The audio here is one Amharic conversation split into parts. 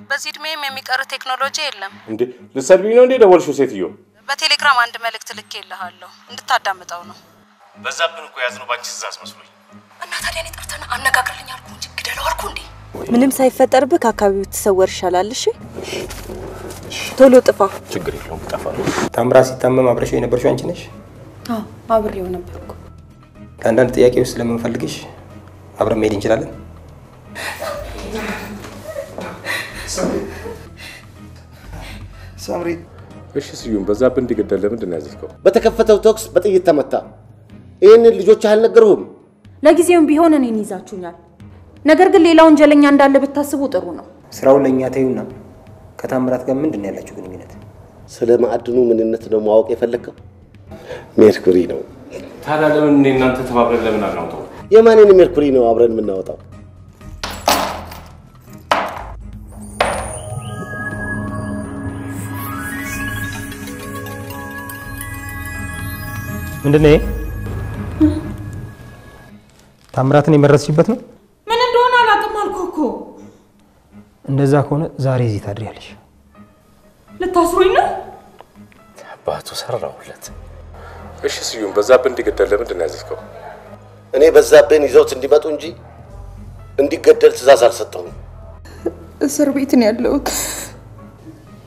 በዚህ እድሜም የሚቀር ቴክኖሎጂ የለም እንዴ ለሰርቪ ነው እንዴ ደወልሽው ሴትዮ በቴሌግራም አንድ መልእክት ልኬልሃለሁ እንድታዳምጠው ነው በዛብን እኮ ያዝነው ባንቺ ትዛዝ መስሎኝ እና ታዲያ እኔ ጠርተና አነጋግርልኝ አልኩ እንጂ ግደለው አልኩ እንዴ ምንም ሳይፈጠርብህ አካባቢው ተሰወር ይሻላል እሺ ቶሎ ጥፋ ችግር የለውም ጠፋ ታምራ ሲታመም አብረሽው የነበርሽው አንቺ ነሽ አዎ አብሬው ነበርኩ አንዳንድ ጥያቄዎች ስለምንፈልግሽ አብረን መሄድ እንችላለን ሳምሪ እሺ ስዩም በዛብን እንዲገደል ለምንድን ነው ያዘዝከው በተከፈተው ቶክስ በጥይት ተመታ ይሄንን ልጆች አልነገሩም ለጊዜውም ቢሆን እኔን ይዛችሁኛል ነገር ግን ሌላ ወንጀለኛ እንዳለ ብታስቡ ጥሩ ነው ስራው ለኛ ተይውና ከታምራት ጋር ምንድን ነው ያላችሁ ግንኙነት ስለ ማዕድኑ ምንነት ነው ማወቅ የፈለከው ሜርኩሪ ነው ታዲያ ለምን እናንተ ተባብረን ለምን አናውጣው የማንን ሜርኩሪ ነው አብረን የምናወጣው ምንድነው ታምራትን የመረስሽበት ነው ምን እንደሆነ አላውቅም አልኩህ እኮ እንደዛ ከሆነ ዛሬ እዚህ ታድሪያለሽ ልታስሩኝ ነው አባቱ ሰራውለት እሺ ስዩም በዛብን እንዲገደል ለምንድን ነው ያዘዝከው እኔ በዛብን ይዘውት እንዲመጡ እንጂ እንዲገደል ትእዛዝ አልሰጠሁም እስር ቤት ነው ያለሁት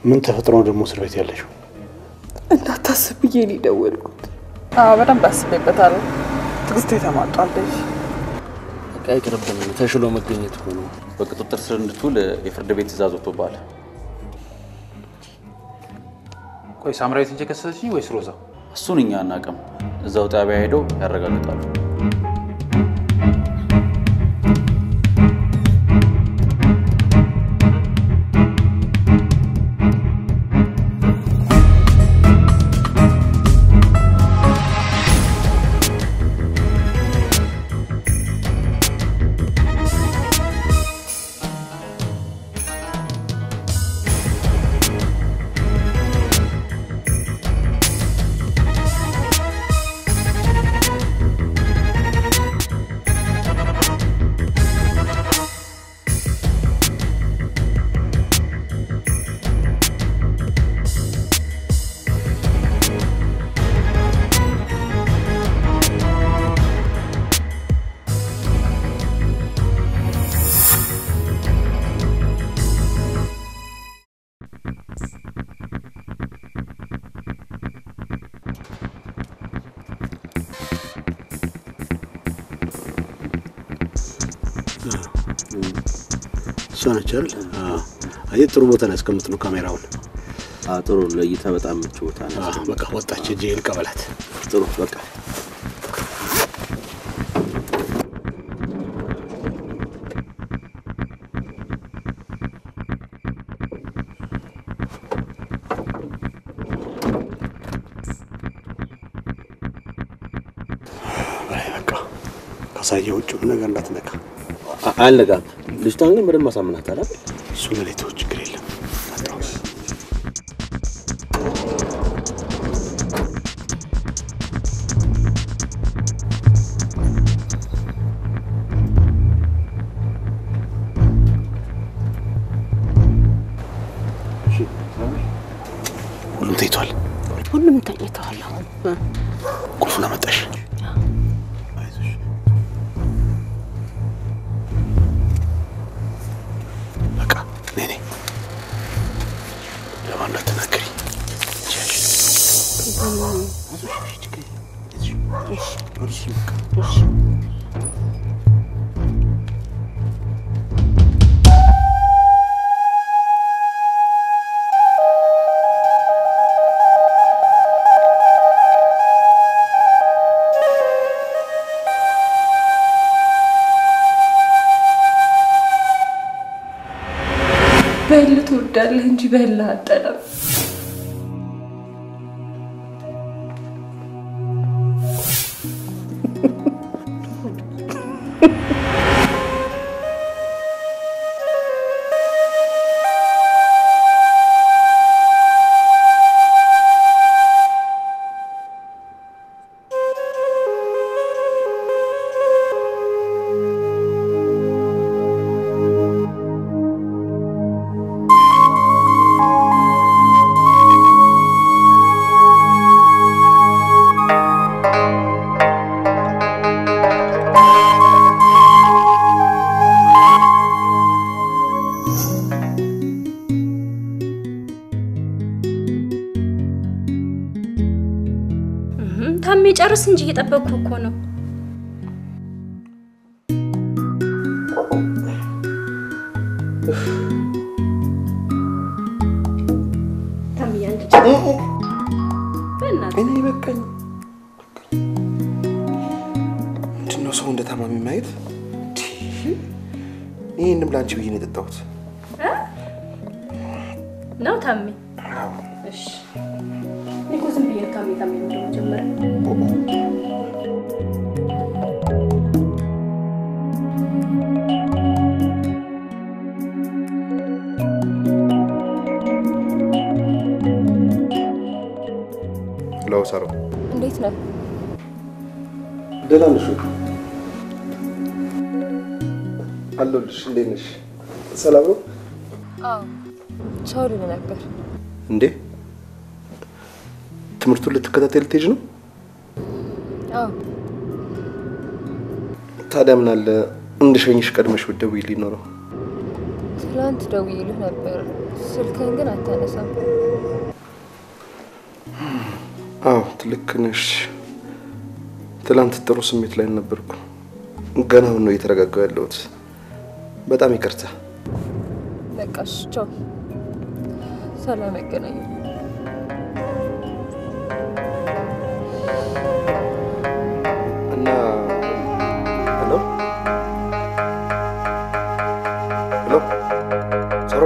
ምን ተፈጥሮ ነው ደግሞ እስር ቤት ያለሽው እንዳታስብ ብዬ ነው የደወልኩት በደንብ አስቤበታለሁ ትግስቴ ተማጧል በቃ ይቅርብን ተሽሎ መገኘት ሆኖ በቁጥጥር ስር እንድትውል የፍርድ ቤት ትእዛዝ ወጥቶባል ቆይ ሳምራዊት እንጂ ከሰሰችኝ ወይስ ሮዛ እሱን እኛ አናውቅም እዛው ጣቢያ ሄደው ያረጋግጣሉ ሶናቸል አይ ጥሩ ቦታ ላይ አስቀምጥነው ካሜራውን ጥሩ ለይታ በጣም ምቹ ቦታ ነው በቃ ወጣች ጄል ቀበላት ጥሩ በቃ አሳየው ውጭ ነገር እንዳትነካ አልነካም ልጅቷን ግን በደንብ አሳምናታል አይደል እሱ ለሌቶች ችግር የለም ሁሉም ተይቷል ሁሉም ተኝተዋል ቁልፉን አመጣሽ በቃ ነኔ ለማን ተናገሪ በህል ትወዳለህ እንጂ በህል አጠለም ታሜ ጨርስ እንጂ እየጠበቅኩ እኮ ነው ታሜ አንድ በእናትህ እኔ በቃኝ ምንድነው ሰው እንደ ታማሚ ማየት ይሄንም ላንቺ ብዬ ነው የጠጣሁት ነው ታሜ እሺ እኮ ዝም ብዬ ታሜ ነው ጀመረ ለው ሰሩ እንዴት ነህ ደህና ነሽ አለሁልሽ እንዴት ነሽ ሰላም ነው አዎ ቻው ነበር እንዴ ትምህርቱን ልትከታተል ትሄጂ ነው አዎ ታዲያ ምን አለ እንድሸኝሽ ቀድመሽ ብትደውይልኝ ኖሮ ትላንት ደውዬልህ ነበር ስልክህን ግን አታነሳም አዎ ትልክ ነሽ ትላንት ጥሩ ስሜት ላይ ነበርኩ ገና ነው እየተረጋጋው ያለሁት በጣም ይቅርታ በቃሽ ቻው ሰላም ያገናኝ እና ሄሎ ሄሎ ሰሩ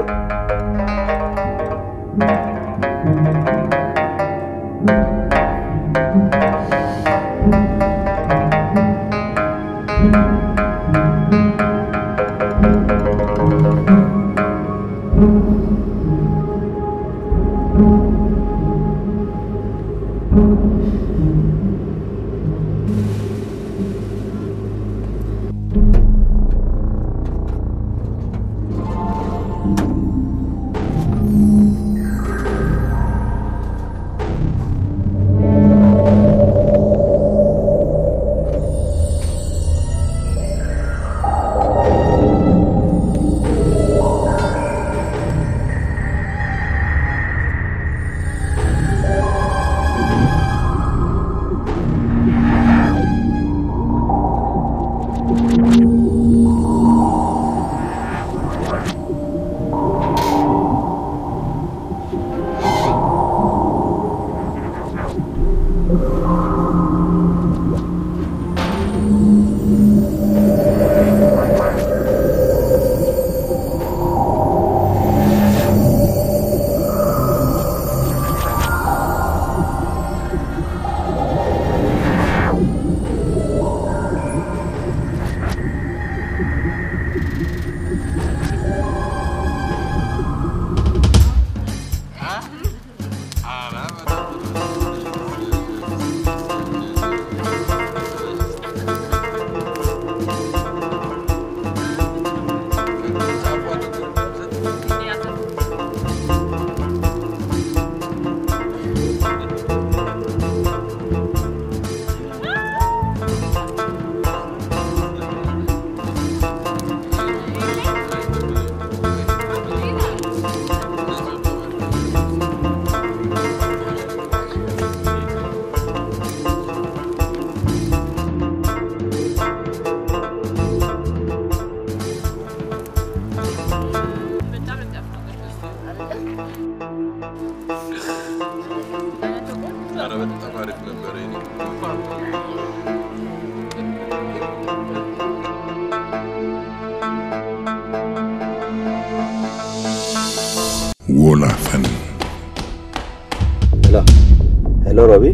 ሄሎ ሮቢ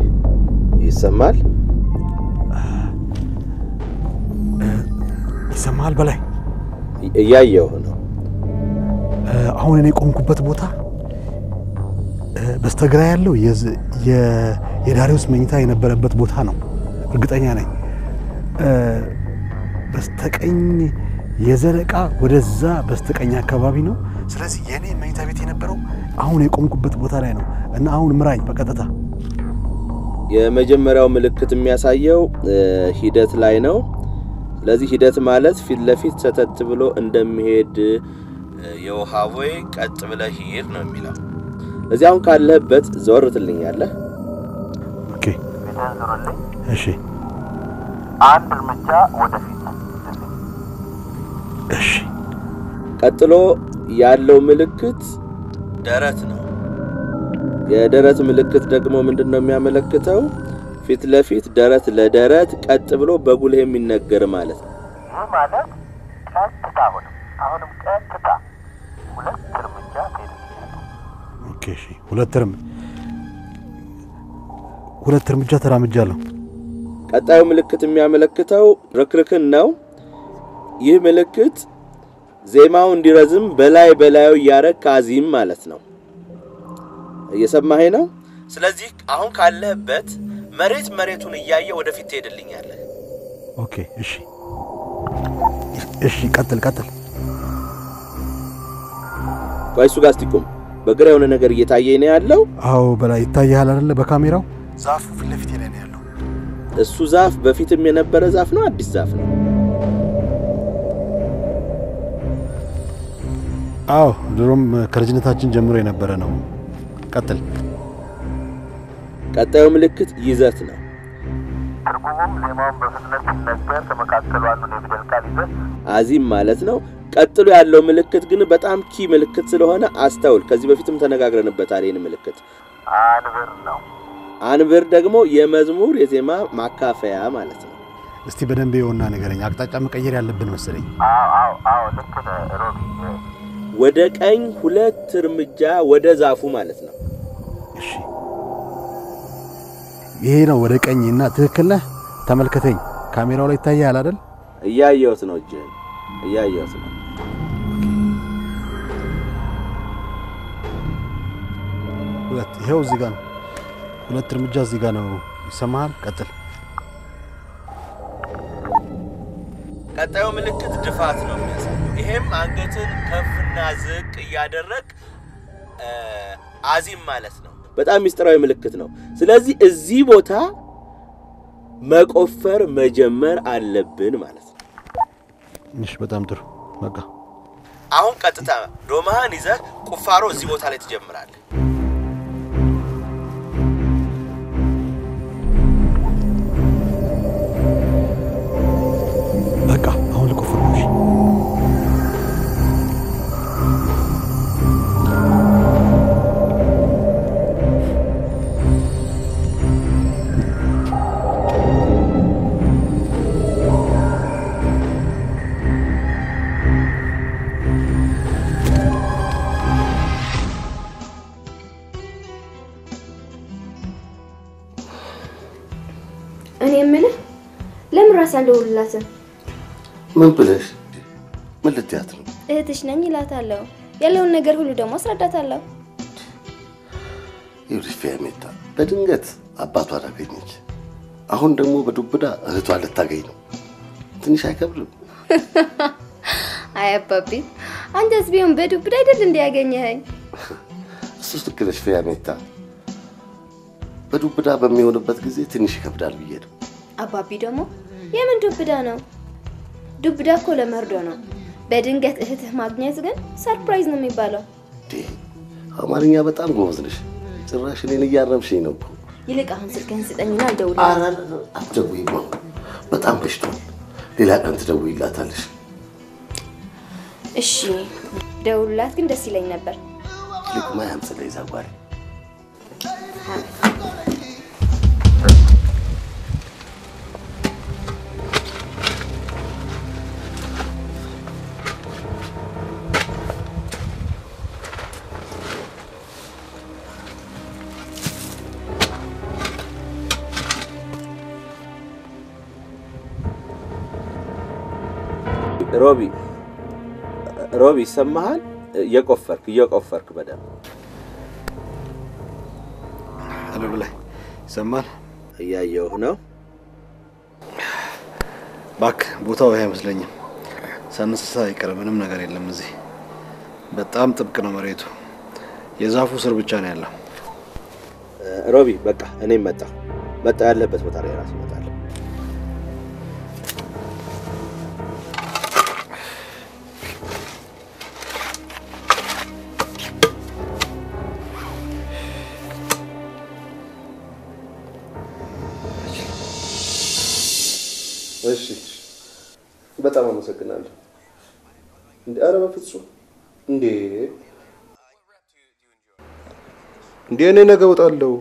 ይሰማል? ይሰማል በላይ እያየሁ ነው። አሁን እኔ ቆምኩበት ቦታ በስተግራ ያለው የዳሪውስ መኝታ የነበረበት ቦታ ነው። እርግጠኛ ነኝ። በስተቀኝ የዘለቃ ወደዛ በስተቀኝ አካባቢ ነው። ስለዚህ የኔ መኝታ ቤት የነበረው አሁን የቆምኩበት ቦታ ላይ ነው እና አሁን ምራኝ በቀጥታ። የመጀመሪያው ምልክት የሚያሳየው ሂደት ላይ ነው። ስለዚህ ሂደት ማለት ፊት ለፊት ሰተት ብሎ እንደሚሄድ የውሃ ቦይ ቀጥ ብለህ ሂድ ነው የሚለው። እዚህ አሁን ካለህበት ዞር ትልኛለህ። ኦኬ እሺ። አንድ እርምጃ ወደፊት። እሺ። ቀጥሎ ያለው ምልክት ደረት ነው። የደረት ምልክት ደግሞ ምንድነው የሚያመለክተው? ፊት ለፊት ደረት ለደረት ቀጥ ብሎ በጉልህ የሚነገር ማለት ነው። ይህ ማለት ቀጥታ አሁንም ቀጥታ ሁለት እርምጃ ትሄዳለህ። ኦኬ እሺ። ሁለት እርምጃ ተራምጃለሁ። ቀጣዩ ምልክት የሚያመለክተው ርክርክን ነው። ይህ ምልክት ዜማው እንዲረዝም በላዩ ያረክ አዚም ማለት ነው። እየሰማኸኝ ነው? ስለዚህ አሁን ካለህበት መሬቱን እያየ ወደፊት ትሄድልኛለህ። ኦኬ እሺ። እሺ ቀጥል። ወይሱ ጋር እስቲ በግራ የሆነ ነገር እየታየኝ ነው ያለው? አዎ በላይ ይታያል አይደል? በካሜራው ዛፉ ፊት ለፊት ላይ ነው ያለው። እሱ ዛፍ በፊትም የነበረ ዛፍ ነው? አዲስ ዛፍ ነው? አዎ ድሮም ከልጅነታችን ጀምሮ የነበረ ነው። ቀጥል። ቀጣዩ ምልክት ይዘት ነው። ትርጉሙም ዜማውን በፍጥነት ሲነገር ከመካከሉ አንዱን የፊደል ቃል ይዘት አዚም ማለት ነው። ቀጥሎ ያለው ምልክት ግን በጣም ኪ ምልክት ስለሆነ አስተውል። ከዚህ በፊትም ተነጋግረንበታል ይሄን ምልክት። አንብር ነው። አንብር ደግሞ የመዝሙር የዜማ ማካፈያ ማለት ነው። እስቲ በደንብ ይወና ነገረኛ። አቅጣጫ መቀየር ያለብን መሰለኝ። አዎ ልክ ነህ ሮቢ። ወደ ቀኝ ሁለት እርምጃ ወደ ዛፉ ማለት ነው። እሺ ይሄ ነው ወደ ቀኝና ትክክል ነህ። ተመልከተኝ። ካሜራው ላይ ይታያል አይደል? እያየሁት ነው እያየሁት ነው። ይሄው እዚህ ጋር ነው። ሁለት እርምጃ እዚህ ጋር ነው። ይሰማሃል? ቀጥል። ቀጣዩ ምልክት ድፋት ነው የሚያሳየው። ይሄም አንገትን ከፍና ዝቅ እያደረግ አዚም ማለት ነው። በጣም ሚስጥራዊ ምልክት ነው። ስለዚህ እዚህ ቦታ መቆፈር መጀመር አለብን ማለት ነው። እሺ በጣም ጥሩ። በቃ አሁን ቀጥታ ዶማህን ይዘህ ቁፋሮ እዚህ ቦታ ላይ ትጀምራለህ። በቃ አሁን ልቆፍር ነው። እኔ የምልህ ለምን ራስ ያልደውልላትም? ምን ብለሽ? ምን ልትያት ነው? እህትሽ ነኝ እላታለሁ። ያለውን ነገር ሁሉ ደግሞ አስረዳታለሁ። ይኸውልሽ ፊያሜታ በድንገት አባቷን አገኘች። አሁን ደግሞ በዱብዳ እህቷን ልታገኝ ነው። ትንሽ አይከብድም? አይ አባቢ፣ አንተስ ቢሆን በዱብዳ አይደል እንዲያገኘኸኝ? እሱስ ልክ ነሽ ፊያሜታ። በዱብዳ በሚሆንበት ጊዜ ትንሽ ይከብዳል ብዬ ነው። አባቢ ደግሞ የምን ዱብዳ ነው? ዱብዳ እኮ ለመርዶ ነው። በድንገት እህትህ ማግኘት ግን ሰርፕራይዝ ነው የሚባለው። አማርኛ በጣም ጎበዝ ነሽ። ጭራሽ እኔን እያረምሽኝ ነው እኮ። ይልቅ አሁን ስልክህን ስጠኝና አልደውልልህ። አትደውይማ፣ በጣም በሽቷል። ሌላ ቀን ትደውይላታለሽ። እሺ ደውልላት፣ ግን ደስ ይለኝ ነበር። ይልቅ ማያም ስለይ ዛጓሪ ሮቢ ይሰማሃል? እየቆፈርክ በደንብ አሎ ብላይ ይሰማል? እያየሁ ነው። ባክ ቦታው አይመስለኝም። ሳንሰሳ ይቀር ምንም ነገር የለም እዚህ። በጣም ጥብቅ ነው መሬቱ። የዛፉ ስር ብቻ ነው ያለው። ሮቢ በቃ እኔም መጣ ያለበት ቦታ ላይ ራስ ይመጣል። እሺ በጣም አመሰግናለሁ። እንዴ ኧረ በፍጹም እንዴ እኔ ነገ እወጣለሁ።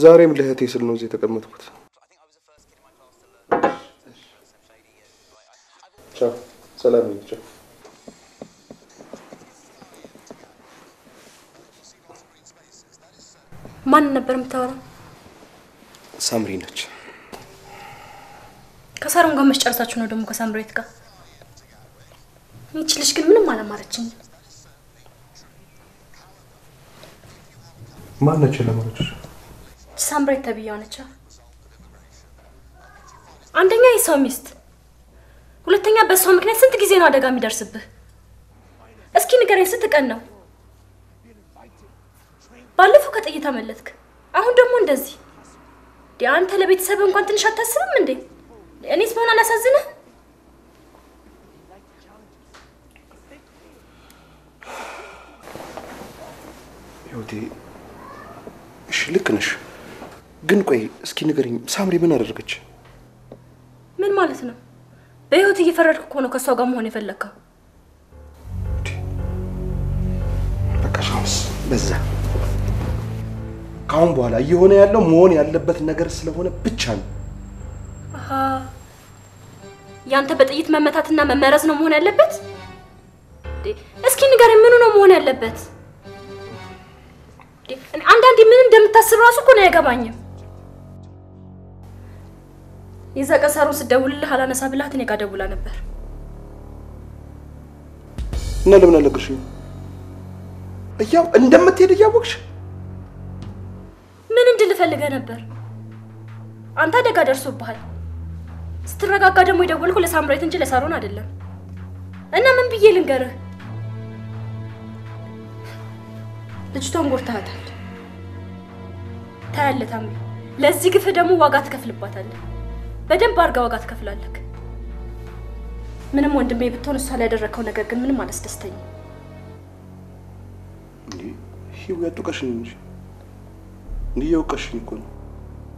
ዛሬም ለህቴ ስል ነው እዚህ ተቀመጥኩት። ቻው ሰላም ይሁን። ማን ነበር የምታወራው? ሳምሪ ነች። ከሳሮን ጋር መስጨርሳችሁ ነው ደግሞ ከሳምሬት ጋር? ይችልሽ ግን ምንም አላማረችኝ። ማን ነች ለማለች? ሳምሬት ተብያው ነች። አንደኛ የሰው ሚስት፣ ሁለተኛ በሰው ምክንያት ስንት ጊዜ ነው አደጋ የሚደርስብህ? እስኪ ንገረኝ፣ ስንት ቀን ነው? ባለፈው ከጥይት አመለጥክ፣ አሁን ደግሞ እንደዚህ። አንተ ለቤተሰብ እንኳን ትንሽ አታስብም እንዴ? እኔስ ምን አላሳዝነህ? ይሁዲ እሺ ልክ ነሽ። ግን ቆይ እስኪ ንገሪኝ፣ ሳምሪ ምን አደረገች? ምን ማለት ነው? በህይወት እየፈረድክ እኮ ነው ከሷ ጋር መሆን የፈለከው። በቃ ሻውስ በዛ። ካሁን በኋላ እየሆነ ያለው መሆን ያለበት ነገር ስለሆነ ብቻ ነው። አሃ ያንተ በጥይት መመታትና መመረዝ ነው መሆን ያለበት? እስኪ ንገረኝ፣ ምኑ ነው መሆን ያለበት? አንዳንዴ ምን እንደምታስብ ራሱ እኮ ነው አይገባኝም። ይዘቀሳሩ ስደውልልህ አላነሳ ብላት እኔ ጋር ደውላ ነበር። እና ለምን አልነገርሽኝ? እያው እንደምትሄድ እያወቅሽ ምን እንድልፈልገህ ነበር? አንተ አደጋ ደርሶብሃል። ስትረጋጋ ደግሞ የደወልኩ ለሳምራዊት እንጂ ለሳሮን አይደለም። እና ምን ብዬ ልንገርህ? ልጅቷን ጎርተሃታል። ታያለህ ታምሪ፣ ለዚህ ግፍ ደግሞ ዋጋ ትከፍልባታለህ። በደንብ አድርጋ ዋጋ ትከፍላለህ። ምንም ወንድሜ ብትሆን እሷ ላይ ያደረከው ነገር ግን ምንም አላስደስተኝም። እንዴ ሂው ያጡቀሽኝ እንጂ እንዴ ያውቀሽኝ እኮ ነው።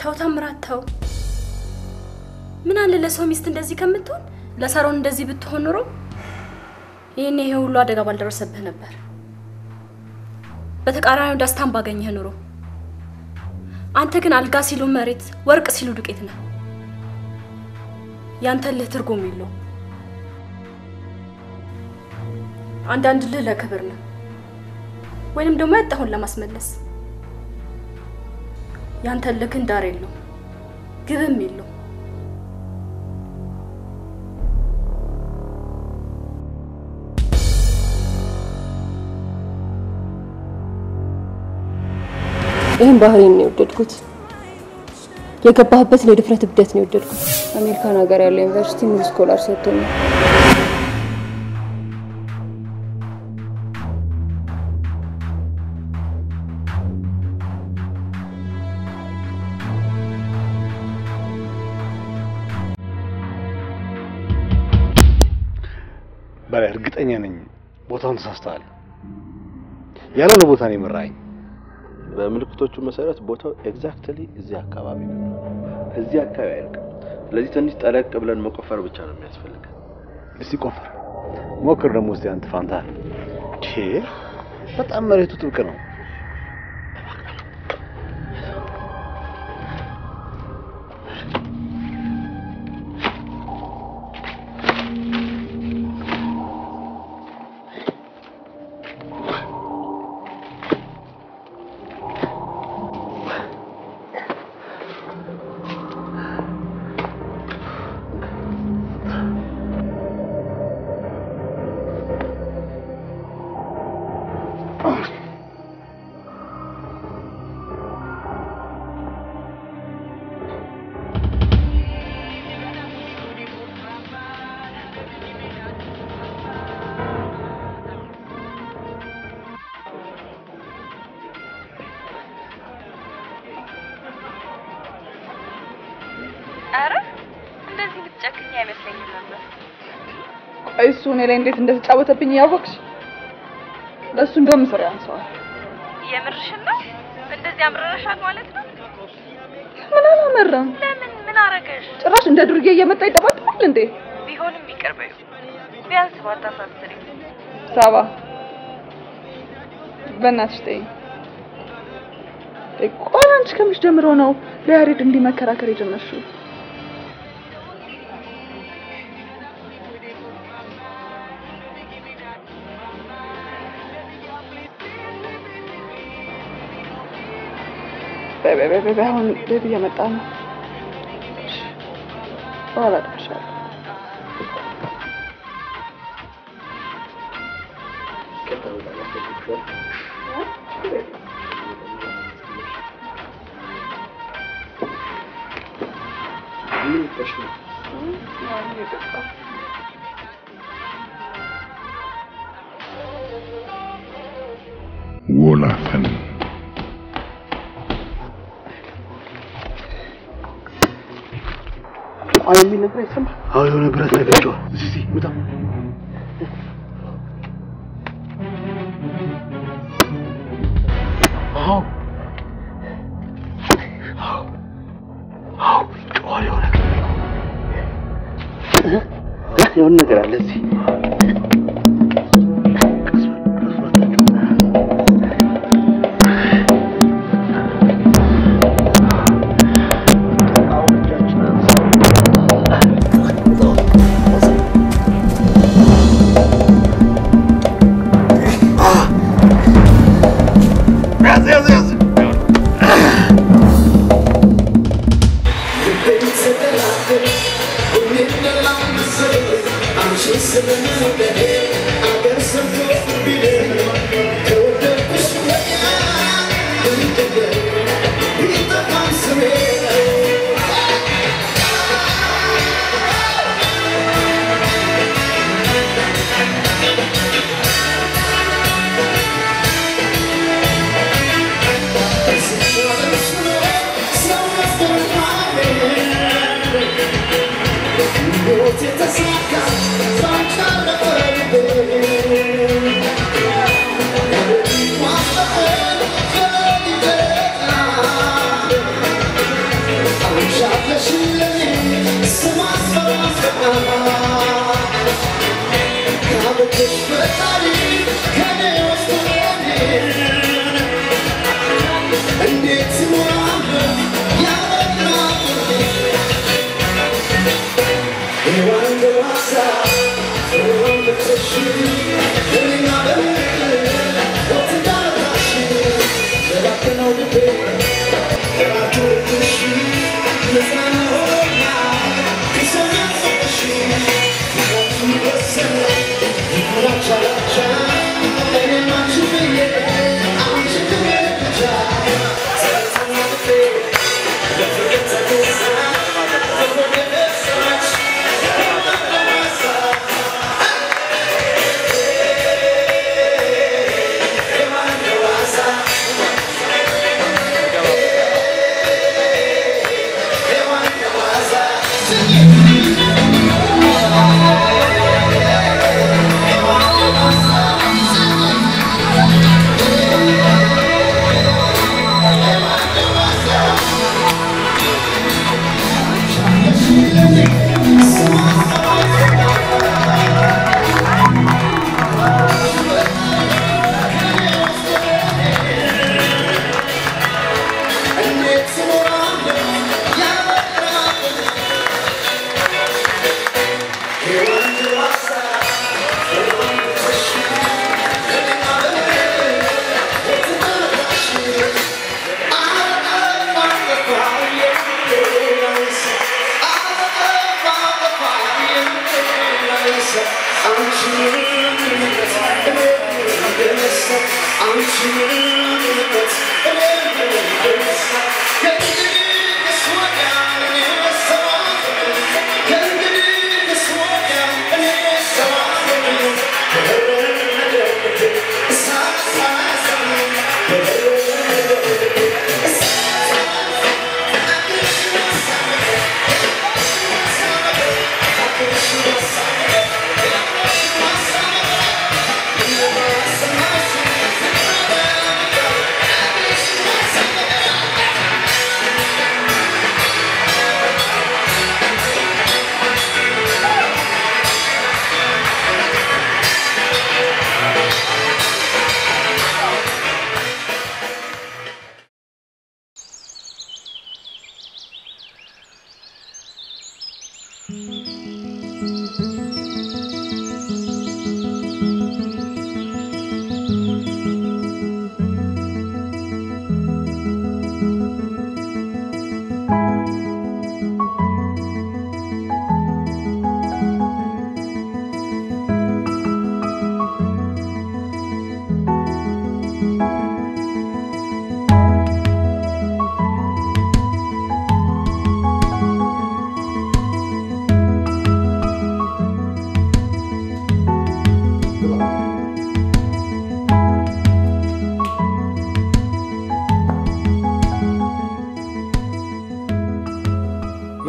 ተው ታምራት ተው። ምን አለ ለሰው ሚስት እንደዚህ ከምትሆን ለሳሮን እንደዚህ ብትሆን ኖሮ ይሄኔ ይሄ ሁሉ አደጋ ባልደረሰብህ ነበር። በተቃራኒው ደስታን ባገኘህ ኖሮ። አንተ ግን አልጋ ሲሉ መሬት፣ ወርቅ ሲሉ ዱቄት ነህ። ያንተ ለትርጉም የለውም። አንዳንድ ልህ ለክብር ነው ወይንም ደግሞ ያጣሁን ለማስመለስ። ያንተ ልክ እንዳር የለው ግብም የለው። ይሄን ባህሪን ነው የወደድኩት። የገባህበት ለድፍረት እብደት ነው የወደድኩት። አሜሪካን ሀገር ያለው ዩኒቨርሲቲ ሙሉ ስኮላር ሰጥቶኛል። በላይ እርግጠኛ ነኝ ቦታውን ተሳስተሃል። ያለው ቦታ ነው የመራኝ። በምልክቶቹ መሰረት ቦታው ኤግዛክትሊ እዚህ አካባቢ ነው። እዚህ አካባቢ አይደለም። ስለዚህ ትንሽ ጠለቅ ብለን መቆፈር ብቻ ነው የሚያስፈልግ። እስቲ ቆፈር ሞክር። ደግሞ እስቲ አንተ ፋንታ በጣም መሬቱ ጥብቅ ነው። አረ እንደዚህ ልትጨክኝ አይመስለኝም ነበር። እሱ እኔ ላይ እንዴት እንደተጫወተብኝ ያወቅሽ? ለሱ እንደውም ስራ ያንሰዋል። የምርሽን ነው? እንደዚህ አምረረሻል ማለት ነው? ምን አላመረም? ለምን ምን አረገሽ? ጭራሽ እንደ ዱርዬ እየመጣ ይደባደባል እንዴ? ቢሆንም ይቅርበዩ። ቢያንስ ባታሳስሪ። ሳባ በእናትሽ ተይኝ። ቆይ አንቺ ከምሽ ጀምሮ ነው ለያሬድ እንዲመከራከር የጀመርሽው? አሁን ቤት እየመጣ ነው። በኋላ እደርሻለሁ። ወላፈን አይ ምን ነገር አይሰማ? አዎ የሆነ ብረት ነገር ጮኸ። እዚህ በጣም አዎ የሆነ ነገር አለ እዚህ። Yeah.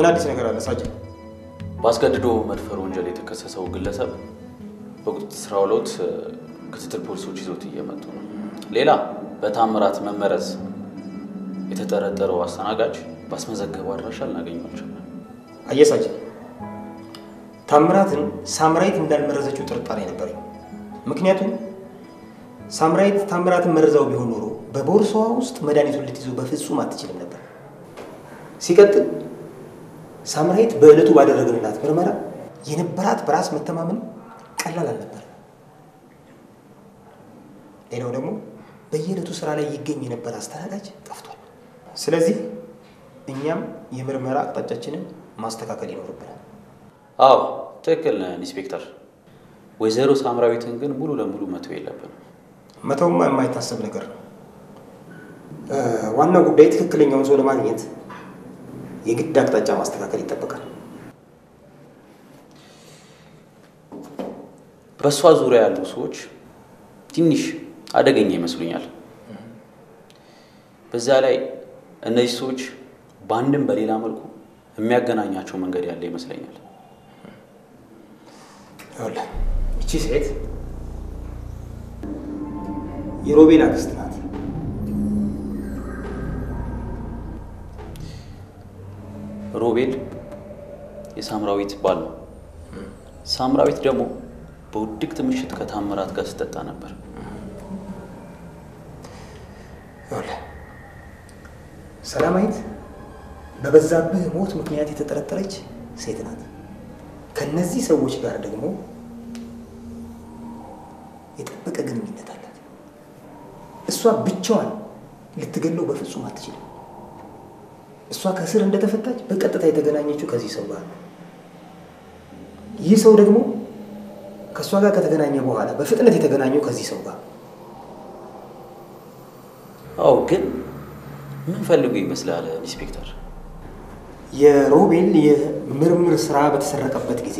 ምን አዲስ ነገር አለ ሳጅን? ባስገድዶ መድፈር ወንጀል የተከሰሰው ግለሰብ በቁጥጥር ስር ውለውት ክትትል ፖሊሶች ይዞት እየመጡ ነው። ሌላ በታምራት መመረዝ የተጠረጠረው አስተናጋጅ ባስመዘገበው አድራሻ ልናገኘዋቸው። አየህ ሳጅን፣ ታምራትን ሳምራይት እንዳልመረዘችው ጥርጣሬ ነበረኝ። ምክንያቱም ሳምራይት ታምራትን መርዛው ቢሆን ኖሮ በቦርሳዋ ውስጥ መድኃኒቱን ልትይዘው በፍጹም አትችልም ነበር። ሲቀጥል ሳምራይት በዕለቱ ባደረግንላት ምርመራ የነበራት በራስ መተማመን ቀላል አልነበር። ሌላው ደግሞ በየዕለቱ ስራ ላይ ይገኝ የነበረ አስተናጋጅ ጠፍቷል። ስለዚህ እኛም የምርመራ አቅጣጫችንን ማስተካከል ይኖርብናል። አዎ ትክክል ነህ ኢንስፔክተር። ወይዘሮ ሳምራዊትን ግን ሙሉ ለሙሉ መተው የለብንም። መተውማ የማይታሰብ ነገር ነው። ዋናው ጉዳይ ትክክለኛውን ሰው ለማግኘት የግድ አቅጣጫ ማስተካከል ይጠበቃል። በእሷ ዙሪያ ያሉ ሰዎች ትንሽ አደገኛ ይመስሉኛል። በዛ ላይ እነዚህ ሰዎች በአንድም በሌላ መልኩ የሚያገናኛቸው መንገድ ያለ ይመስለኛል። እቺ ሴት የሮቤል አክስት ናት። ሮቤል የሳምራዊት ባል ነው። ሳምራዊት ደግሞ በውድቅት ምሽት ከታምራት ጋር ስትጠጣ ነበር። ሰላማዊት በበዛብህ ሞት ምክንያት የተጠረጠረች ሴት ናት። ከነዚህ ሰዎች ጋር ደግሞ የጠበቀ ግንኙነት አላት። እሷ ብቻዋን ልትገለው በፍጹም አትችልም። እሷ ከስር እንደተፈታች በቀጥታ የተገናኘችው ከዚህ ሰው ጋር ነው። ይህ ሰው ደግሞ ከእሷ ጋር ከተገናኘ በኋላ በፍጥነት የተገናኘው ከዚህ ሰው ጋር። አዎ፣ ግን ምን ፈልጉ ይመስላል ኢንስፔክተር? የሮቤል የምርምር ስራ በተሰረቀበት ጊዜ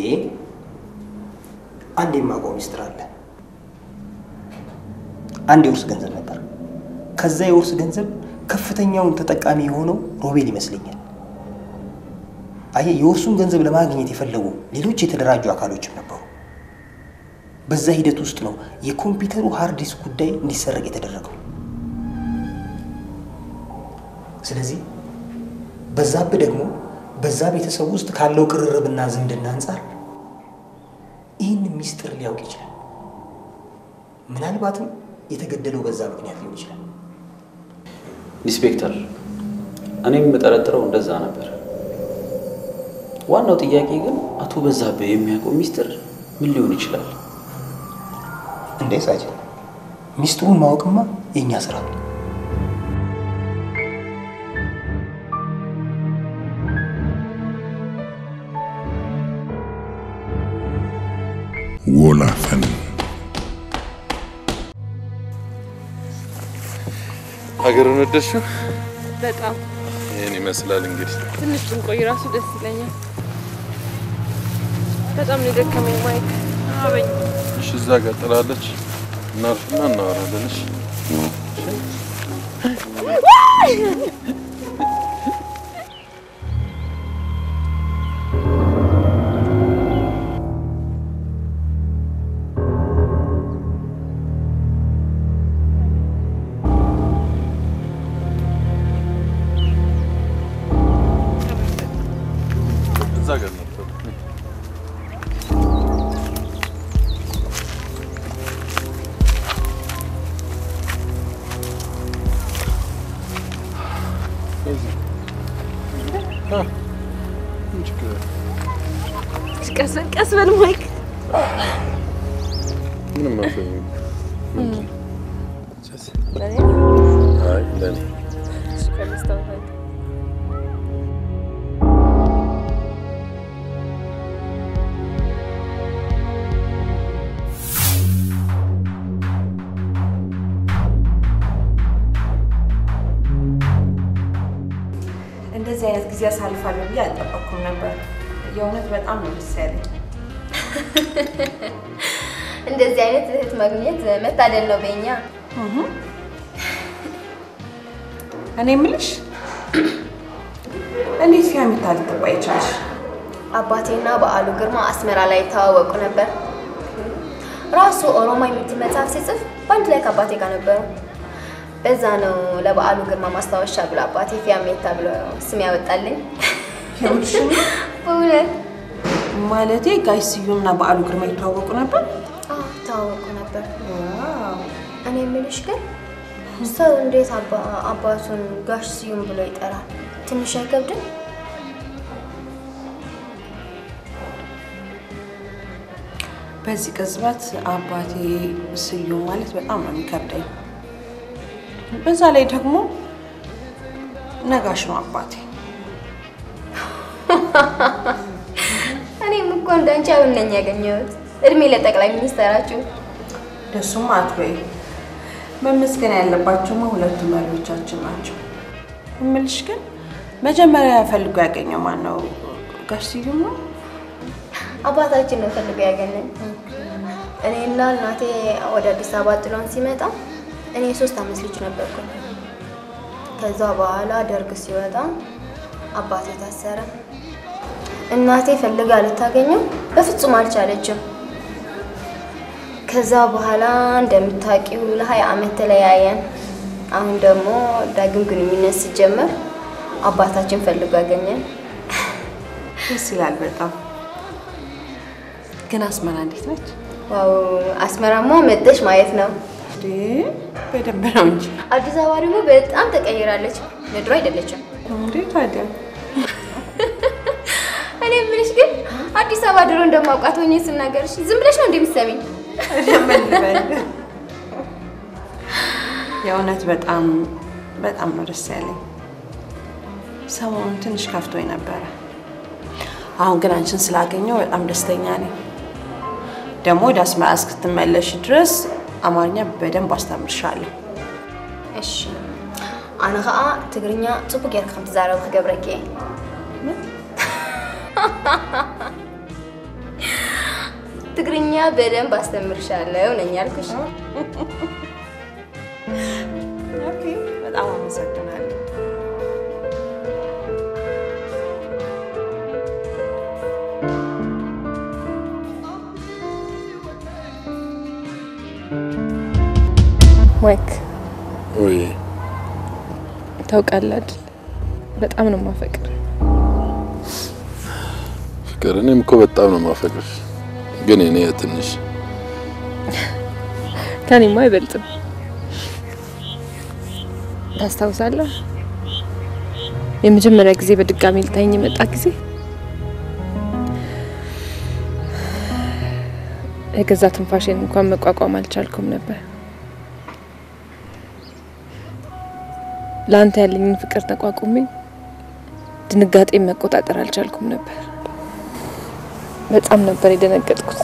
አንድ የማውቀው ሚስጥር አለ። አንድ የውርስ ገንዘብ ነበር። ከዛ የውርስ ገንዘብ ከፍተኛውን ተጠቃሚ የሆነው ሮቤል ይመስለኛል። አየህ፣ የውርሱን ገንዘብ ለማግኘት የፈለጉ ሌሎች የተደራጁ አካሎችም ነበሩ። በዛ ሂደት ውስጥ ነው የኮምፒውተሩ ሃርድ ዲስክ ጉዳይ እንዲሰረቅ የተደረገው። ስለዚህ በዛብህ ደግሞ በዛ ቤተሰብ ውስጥ ካለው ቅርርብና ዝምድና አንጻር ይህን ሚስጥር ሊያውቅ ይችላል። ምናልባትም የተገደለው በዛ ምክንያት ሊሆን ይችላል። ኢንስፔክተር፣ እኔም የምጠረጥረው እንደዛ ነበር። ዋናው ጥያቄ ግን አቶ በዛብህ የሚያውቀው ሚስጥር ምን ሊሆን ይችላል? እንዴ ሳጅን፣ ሚስጥሩን ማወቅማ የኛ ስራ ነው። ወላፈን ሀገሩን ወደድሽው? በጣም ይሄን ይመስላል እንግዲህ። ትንሽ ብንቆይ ራሱ ደስ ይለኛል። በጣም ነው የደከመኝ ማይክ። አበኝ። እሺ፣ እዛ ጋር ጥላለች። እናርፍና እናወራለን። እሺ ቀስ በል ማይክ። ምንም አልፈኝም። አይ ለኔ እንደዚህ አይነት ጊዜ አሳልፋለሁ ብዬ አልጠበቅኩም ነበር። የእውነት በጣም ነው ደስ ያለኝ። እንደዚህ አይነት እህት ማግኘት መታደል ነው በእኛ። እኔ የምልሽ እንዴት ፊያሜታ ልትባይ ቻልሽ? አባቴና በዓሉ ግርማ አስመራ ላይ ተዋወቁ ነበር። ራሱ ኦሮሞ የምትመጻፍ ሲጽፍ ባንድ ላይ ከአባቴ ጋር ነበሩ። በዛ ነው ለበዓሉ ግርማ ማስታወሻ ብሎ አባቴ ፊያሜታ ብሎ ስም ያወጣልኝ። በእውነት ማለቴ ጋሽ ስዩምና በዓሉ ግርማ ይተዋወቁ ነበር? አዎ ተዋወቁ ነበር። እኔ የምልሽ ግን ሰው እንዴት አባቱን ጋሽ ስዩም ብሎ ይጠራል? ትንሽ አይከብድም? በዚህ ቅጽበት አባቴ ስዩም ማለት በጣም ነው የሚከብደኝ። በዛ ላይ ደግሞ ነጋሽ ነው አባቴ። እኔም እኮ እንዳንቺ አሁን ነኝ ያገኘሁት። እድሜ ለጠቅላይ ሚኒስትራችሁ። ደሱም አትበይ። መመስገን ያለባቸው ሁለቱ መሪዎቻችን ናቸው። እምልሽ ግን መጀመሪያ ፈልጎ ያገኘው ማን ነው? ጋሽ ስዩም ነው? አባታችን ነው ፈልጎ ያገኘኝ። እኔና እናቴ ወደ አዲስ አበባ ጥሎን ሲመጣ እኔ 3 ዓመት ልጅ ነበርኩ። ከዛ በኋላ ደርግ ሲወጣ አባቴ ታሰረ። እናቴ ፈልጋ ልታገኘው በፍጹም አልቻለችም። ከዛ በኋላ እንደምታውቂው ለ20 ዓመት ተለያየን። አሁን ደግሞ ዳግም ግንኙነት ሲጀመር አባታችን ፈልጎ ያገኘን። ደስ ይላል በጣም። ግን አስመራ እንዴት ነች? ዋው አስመራማ መጥተሽ ማየት ነው። በደንብ ነው እንጂ አዲስ አበባ ደግሞ በጣም ተቀይራለች። ምድሩ አይደለችም። እንዴት ታዲያ? እኔ የምልሽ ግን አዲስ አበባ ድሮ እንደማውቃት ሆኜ ስናገርሽ ዝም ብለሽ ነው እንደምትሰሚኝ? የእውነት በጣም ነው ደስ ያለኝ። ሰሞኑን ትንሽ ከፍቶኝ ነበረ። አሁን ግን አንቺን ስላገኘው በጣም ደስተኛ ነኝ። ደግሞ ወደ አስመራ እስክትመለሽ ድረስ አማርኛ በደንብ አስተምርሻለሁ። እሺ አና ኸአ ትግርኛ ጽቡቅ ጌርካ ትዛረብ ክገብረኪ። ትግርኛ በደንብ አስተምርሻለሁ ነኝ ያልኩሽ። ኦኬ በጣም አመሰግናለሁ። ወክ ወይ ታውቃለህ አይደል? በጣም ነው ማፈቅር። ፍቅር እኔም እኮ በጣም ነው ማፈቅር። ግን እኔ ትንሽ ከኔማ አይበልጥም። ታስታውሳለህ? የመጀመሪያ ጊዜ በድጋሚ ልታይኝ የመጣ ጊዜ የገዛ ትንፋሽን እንኳን መቋቋም አልቻልኩም ነበር። ላንተ ያለኝን ፍቅር ተቋቁሜ ድንጋጤን መቆጣጠር አልቻልኩም ነበር። በጣም ነበር የደነገጥኩት።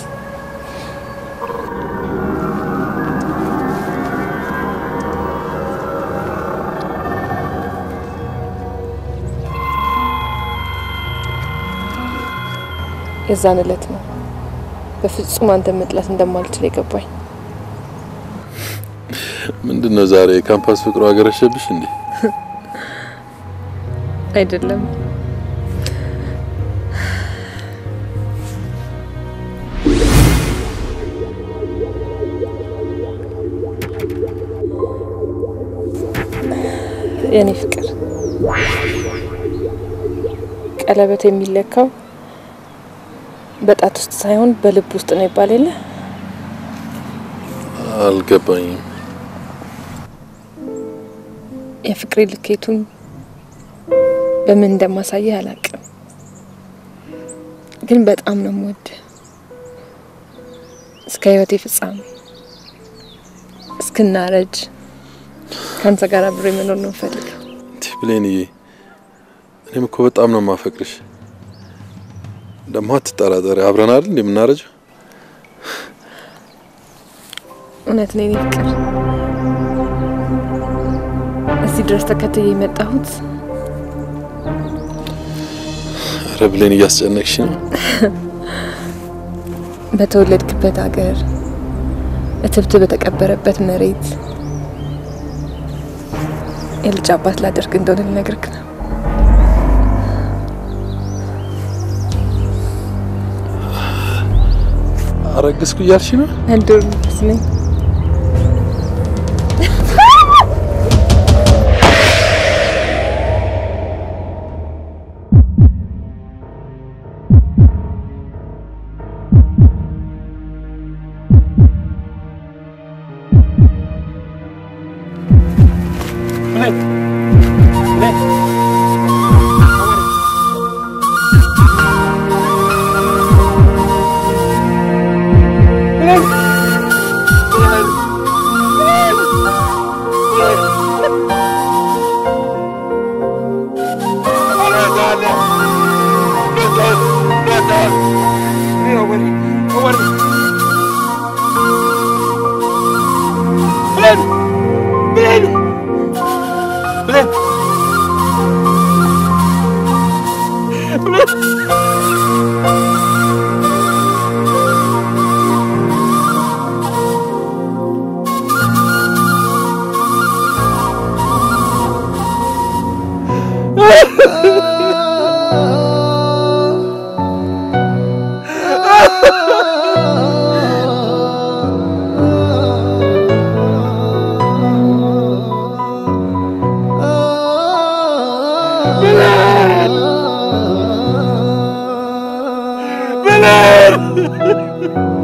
የዛን ዕለት ነው በፍጹም አንተ መጥላት እንደማልችል የገባኝ። ምንድነው ዛሬ ካምፓስ ፍቅሩ አገረሸብሽ እንዴ? አይደለም የኔ ፍቅር ቀለበት የሚለካው በጣት ውስጥ ሳይሆን በልብ ውስጥ ነው ይባላል። አልገባኝም። የፍቅሬ ልኬቱን በምን እንደማሳየ አላውቅም፣ ግን በጣም ነው የምወድህ። እስከ ህይወቴ ፍጻሜ እስክናረጅ ካንተ ጋር አብሬ መኖር ነው የምፈልገው። ብሌንዬ እኔም እኮ በጣም ነው የማፈቅርሽ። ደግሞ አትጠራጠሪ፣ አብረን አይደል እንደምናረጀው? እውነት ነው የኔ ፍቅር። እዚህ ድረስ ተከትዬ የመጣሁት ኧረ ብሌን እያስጨነቅሽ ነው። በተወለድክበት ሀገር እትብት በተቀበረበት መሬት የልጅ አባት ላደርግ እንደሆነ ልነግርህ ነው። አረግስኩ እያልሽ ነው? እንደውስ ነኝ። Bilal!